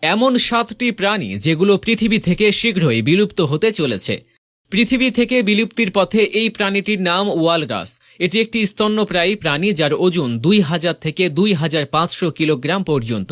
এমন 7টি প্রাণী যেগুলো পৃথিবী থেকে শীঘ্রই বিলুপ্ত হতে চলেছে। পৃথিবী থেকে বিলুপ্তির পথে এই প্রাণীটির নাম ওয়ালরাস। এটি একটি স্তন্যপ্রায়ী প্রাণী যার ওজন 2000 থেকে 2500 কিলোগ্রাম পর্যন্ত।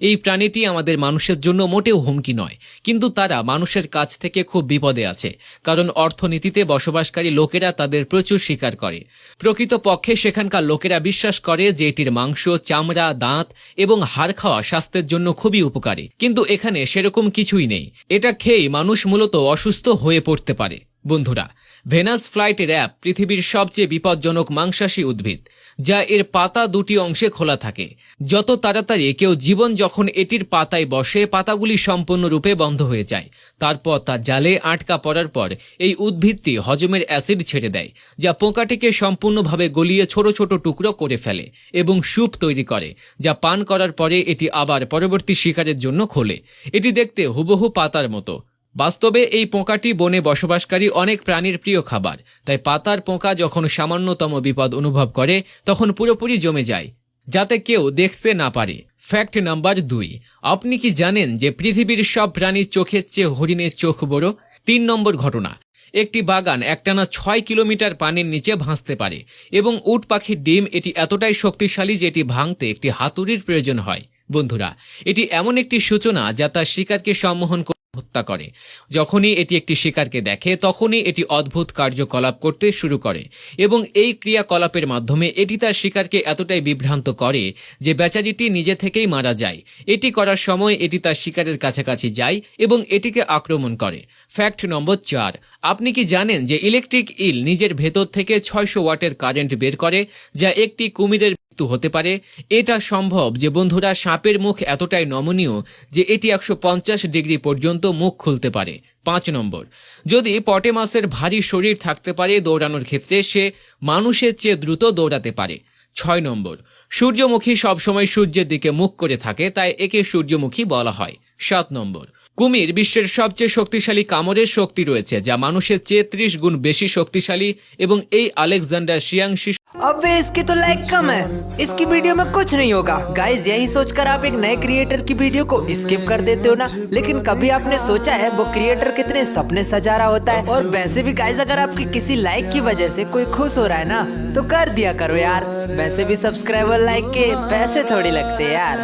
এই প্রাণীটি আমাদের মানুষের জন্য মোটেও হুমকি নয়, কিন্তু তারা মানুষের কাছ থেকে খুব বিপদে আছে, কারণ অর্থনীতিতে বসবাসকারী লোকেরা তাদের প্রচুর শিকার করে। প্রকৃতপক্ষে সেখানকার লোকেরা বিশ্বাস করে যে এটির মাংস, চামড়া, দাঁত এবং হাড় খাওয়া স্বাস্থ্যের জন্য খুবই উপকারী, কিন্তু এখানে সেরকম কিছুই নেই। এটা খেয়েই মানুষ মূলত অসুস্থ হয়ে পড়তে পারে। বন্ধুরা, ভেনাস ফ্লাইট র্যাপ পৃথিবীর সবচেয়ে বিপজ্জনক মাংসাশী উদ্ভিদ, যা এর পাতা দুটি অংশে খোলা থাকে। যত তাড়াতাড়ি কেউ জীবন যখন এটির পাতায় বসে, পাতাগুলি সম্পূর্ণরূপে বন্ধ হয়ে যায়। তারপর তা জালে আটকা পড়ার পর এই উদ্ভিদটি হজমের অ্যাসিড ছেড়ে দেয়, যা পোকাটিকে সম্পূর্ণভাবে গলিয়ে ছোট ছোট টুকরো করে ফেলে এবং স্যুপ তৈরি করে, যা পান করার পরে এটি আবার পরবর্তী শিকারের জন্য খোলে। এটি দেখতে হুবহু পাতার মতো। বাস্তবে এই পোকাটি বনে বসবাসকারী অনেক প্রাণীর প্রিয় খাবার, তাই পাতার পোকা যখন সামান্যতম বিপদ অনুভব করে তখন পুরোপুরি জমে যায়, যাতে কেউ দেখতে না পারে। ফ্যাক্ট নাম্বার 2, আপনি কি জানেন যে পৃথিবীর সব প্রাণীর চোখের চেয়ে হরিণের চোখ বড়? 3 নম্বর ঘটনা, একটি বাগান একটানা 6 কিলোমিটার পানির নিচে ভাসতে পারে এবং উট পাখির ডিম এটি এতটাই শক্তিশালী যে এটি ভাঙতে একটি হাতুড়ির প্রয়োজন হয়। বন্ধুরা, এটি এমন একটি সূচনা যা তার শিকারকে সম্মোহন হত্যা করে। যখনই এটি একটি শিকারকে দেখে তখনই এটি অদ্ভুত কার্যকলাপ করতে শুরু করে এবং এই ক্রিয়াকলাপের মাধ্যমে এটি তার শিকারকে এতটাই বিভ্রান্ত করে যে বেচারিটি নিজে থেকেই মারা যায়। এটি করার সময় এটি তার শিকারের কাছাকাছি যায় এবং এটিকে আক্রমণ করে। ফ্যাক্ট নম্বর 4, আপনি কি জানেন যে ইলেকট্রিক ইল নিজের ভেতর থেকে 600 ওয়াটের কারেন্ট বের করে, যা একটি কুমিরের মৃত্যু হতে পারে? এটা সম্ভব যে বন্ধুরা, সাপের মুখ এতটাই নমনীয় যে এটি 150 ডিগ্রি পর্যন্ত মুখ খুলতে পারে। 5 নম্বর, যদি পটেমাসের ভারী শরীর থাকতে পারে দৌড়ানোর ক্ষেত্রে, সে মানুষের চেয়ে দ্রুত দৌড়াতে পারে। 6 নম্বর, সূর্যমুখী সবসময় সূর্যের দিকে মুখ করে থাকে, তাই একে সূর্যমুখী বলা হয়। 7 নম্বর, কুমির বিশ্বের সবচেয়ে শক্তিশালী কামড়ের শক্তি রয়েছে, যা মানুষের চেয়ে 30 গুণ বেশি শক্তিশালী এবং এই আলেকজান্ডার শিয়াংশি। अबे इसकी तो लाइक कम है, इसकी वीडियो में कुछ नहीं होगा। गाइस, यही सोचकर आप एक नए क्रिएटर की वीडियो को स्किप कर देते हो ना। लेकिन कभी आपने सोचा है वो क्रिएटर कितने सपने सजा रहा होता है? और वैसे भी गाइस, अगर आपकी किसी लाइक की वजह से कोई खुश हो रहा है ना, तो कर दिया करो यार। वैसे भी सब्सक्राइबर लाइक के पैसे थोड़ी लगते यार।